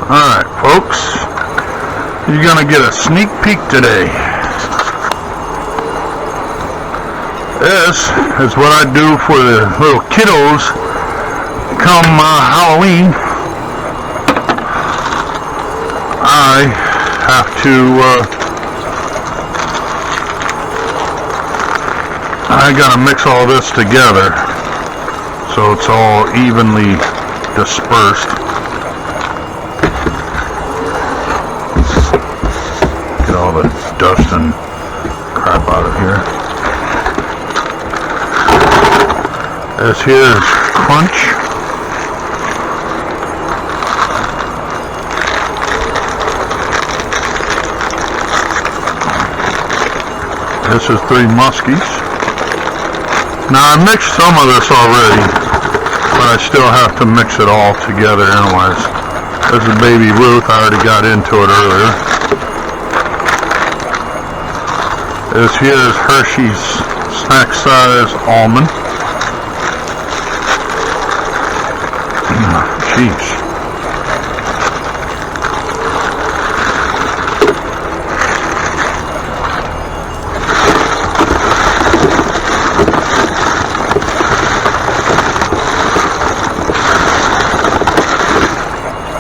Alright folks, you're gonna get a sneak peek today. This is what I do for the little kiddos come Halloween. I have to I gotta mix all this together so it's all evenly dispersed. Get all the dust and crap out of here. This here is crunch. This is Three Muskies. Now I mixed some of this already, but I still have to mix it all together anyways. This is Baby Ruth. I already got into it earlier. This here is Hershey's snack size almond. Jeez.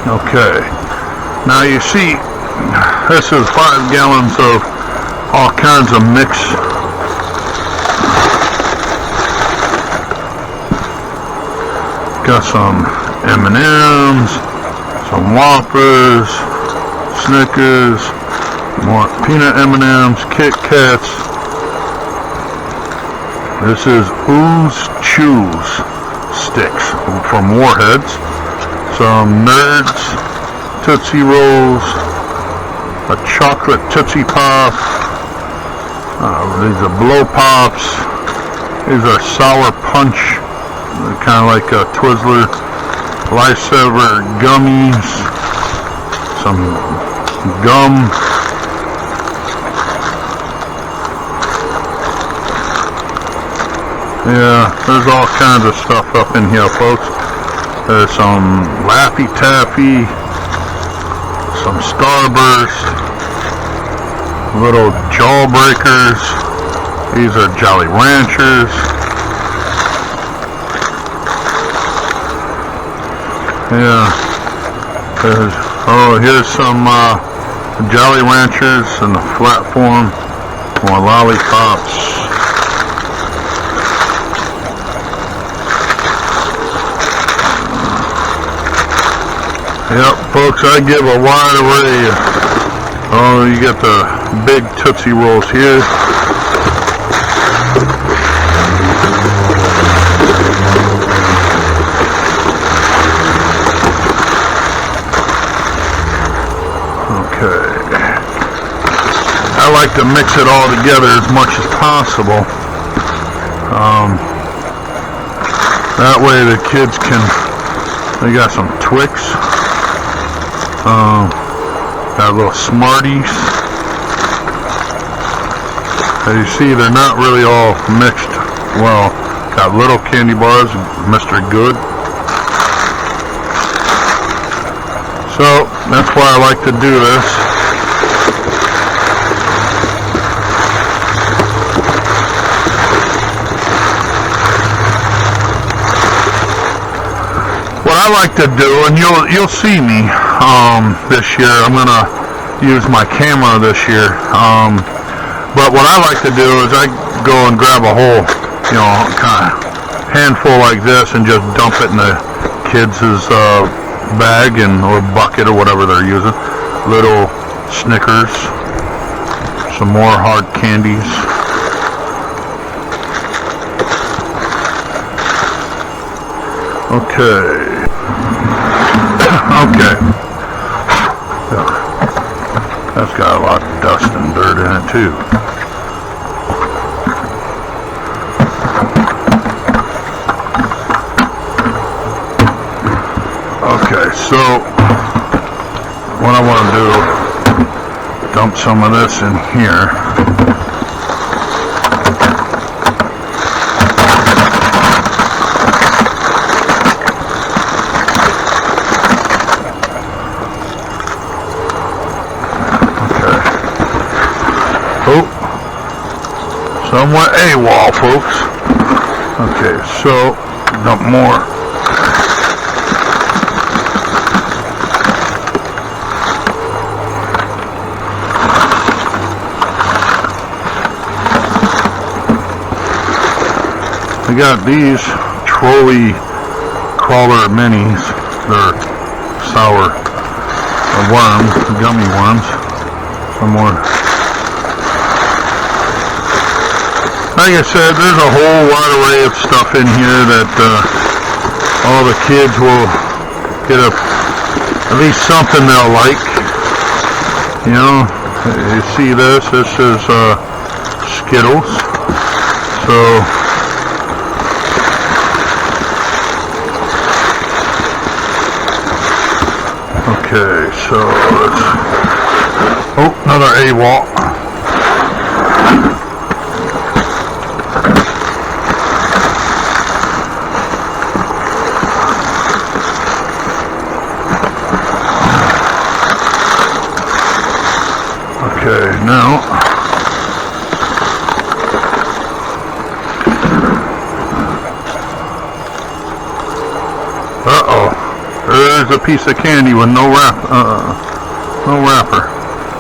Okay, now you see, this is 5 gallons of all kinds of mix. Got some M&M's, some Whoppers, Snickers, more peanut M&M's, Kit Kats. This is Ooze Chews sticks from Warheads. Some Nerds Tootsie Rolls, a chocolate Tootsie Pop, these are Blow Pops, these are Sour Punch, kind of like a Twizzler, Lifesaver Gummies, some gum, yeah, there's all kinds of stuff up in here folks. There's some Laffy Taffy, some Starburst, little Jawbreakers, these are Jolly Ranchers, yeah, here's some Jolly Ranchers in the flat form, more lollipops. Yep, folks, I give a wide array. Oh, you get the big Tootsie Rolls here. Okay. I like to mix it all together as much as possible. That way the kids can, they got some Twix. Got little Smarties. As you see, they're not really all mixed well. Got little candy bars, Mr. Good. So, that's why I like to do this. What I like to do, and you'll see me this year. I'm gonna use my camera this year. But what I like to do is I go and grab a whole, kind of handful like this and just dump it in the kids' bag or bucket or whatever they're using. Little Snickers, some more hard candies. Okay. Okay. That's got a lot of dust and dirt in it too. Okay, so what I want to do, dump some of this in here. Somewhat AWOL, folks. Okay, so dump more. I got these trolley crawler minis. They're sour worms, gummy worms. Some more. Like I said, there's a whole wide array of stuff in here that all the kids will get at least something they'll like. You know, you see this is Skittles. So okay, so let's, oh, another AWOL. Okay, now there's a piece of candy with no wrapper.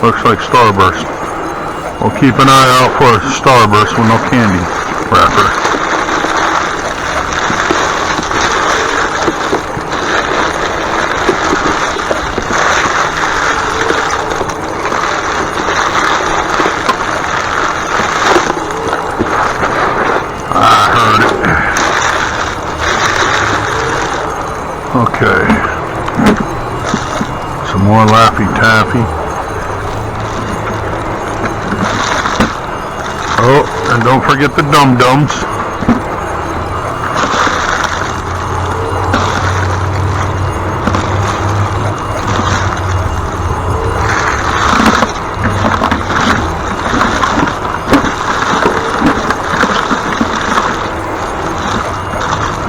Looks like Starburst. We'll keep an eye out for Starburst with no candy wrapper. Okay, some more Laffy Taffy. Oh, and don't forget the Dum Dums.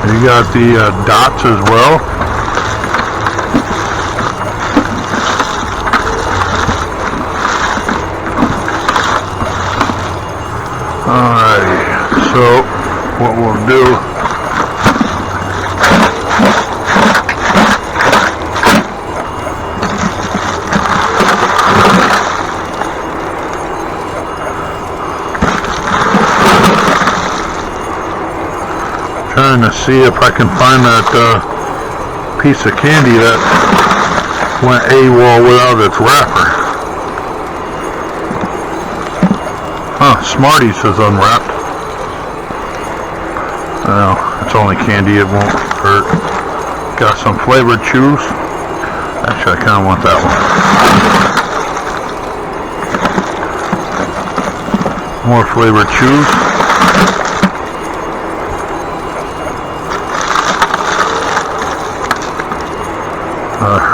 You got the dots as well. Alrighty, so what we'll do, trying to see if I can find that piece of candy that went AWOL without its wrapper. Huh, Smarties is unwrapped. Well, it's only candy, it won't hurt. Got some flavored chews. Actually, I kind of want that one. More flavored chews.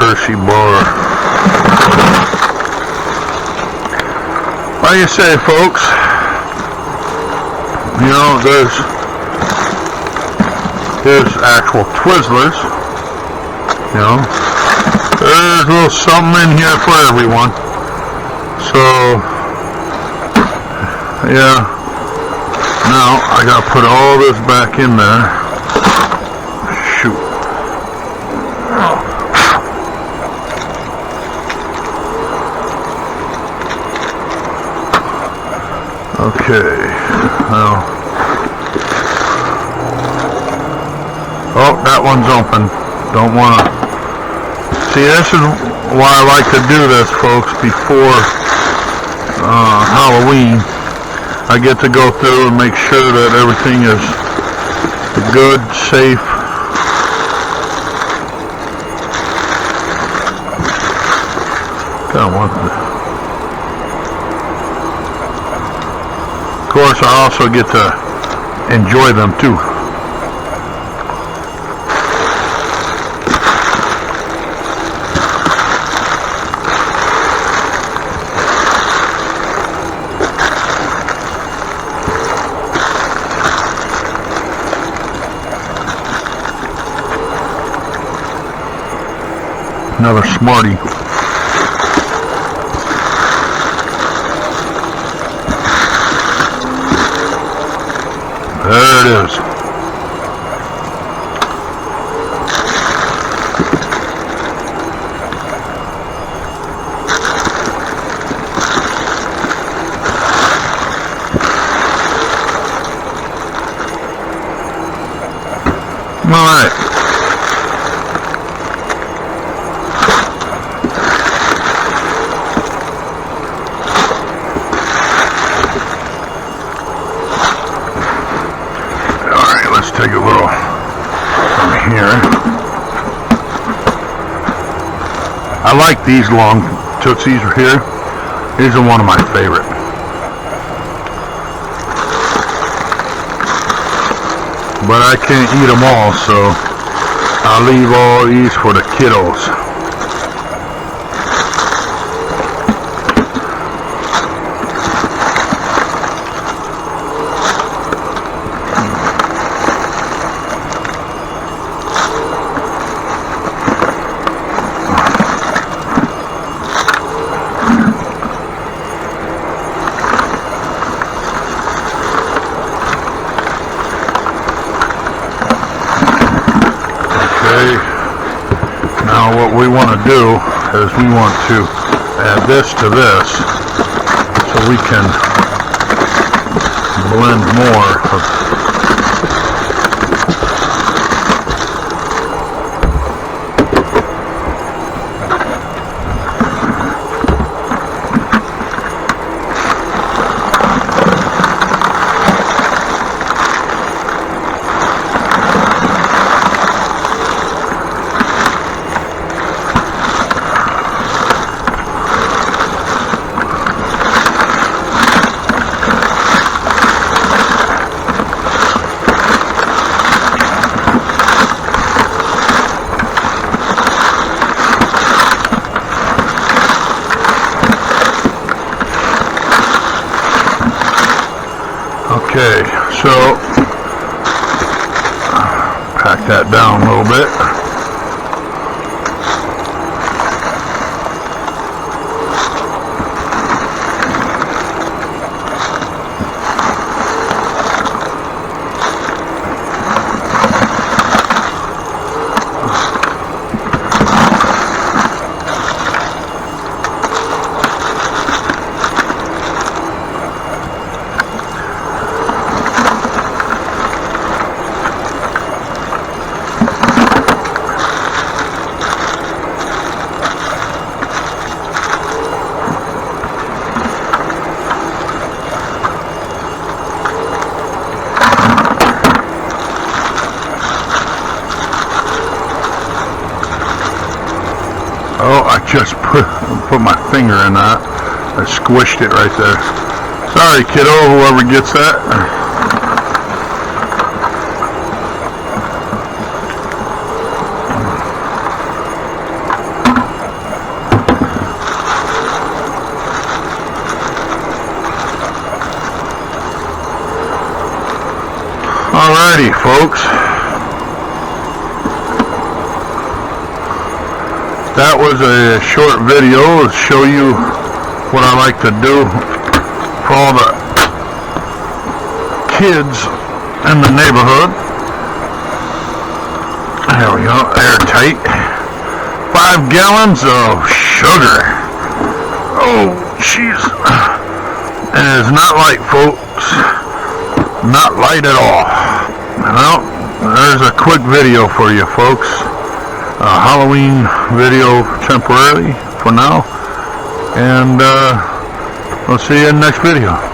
Hershey bar. Like you say, folks, you know, there's actual Twizzlers, you know, there's a little something in here for everyone. So, yeah, now I gotta put all this back in there. Shoot. Okay, well, oh, that one's open. Don't want to, see, this is why I like to do this, folks, before Halloween. I get to go through and make sure that everything is good, safe. Don't want to. Of course, I also get to enjoy them too. Another Smartie. There it is. All right. Take a little from here. I like these long Tootsies right here. These are one of my favorite. But I can't eat them all, so I'll leave all these for the kiddos. Now what we want to do is we want to add this to this so we can blend more of Okay, so pack that down a little bit. Oh, I just put my finger in that. I squished it right there. Sorry, kiddo, whoever gets that. Alrighty, folks. That was a short video to show you what I like to do for all the kids in the neighborhood. There we go, airtight. 5 gallons of sugar. Oh, jeez. It is not light, folks. Not light at all. Well, there's a quick video for you, folks. Halloween video temporarily for now, and we'll see you in the next video.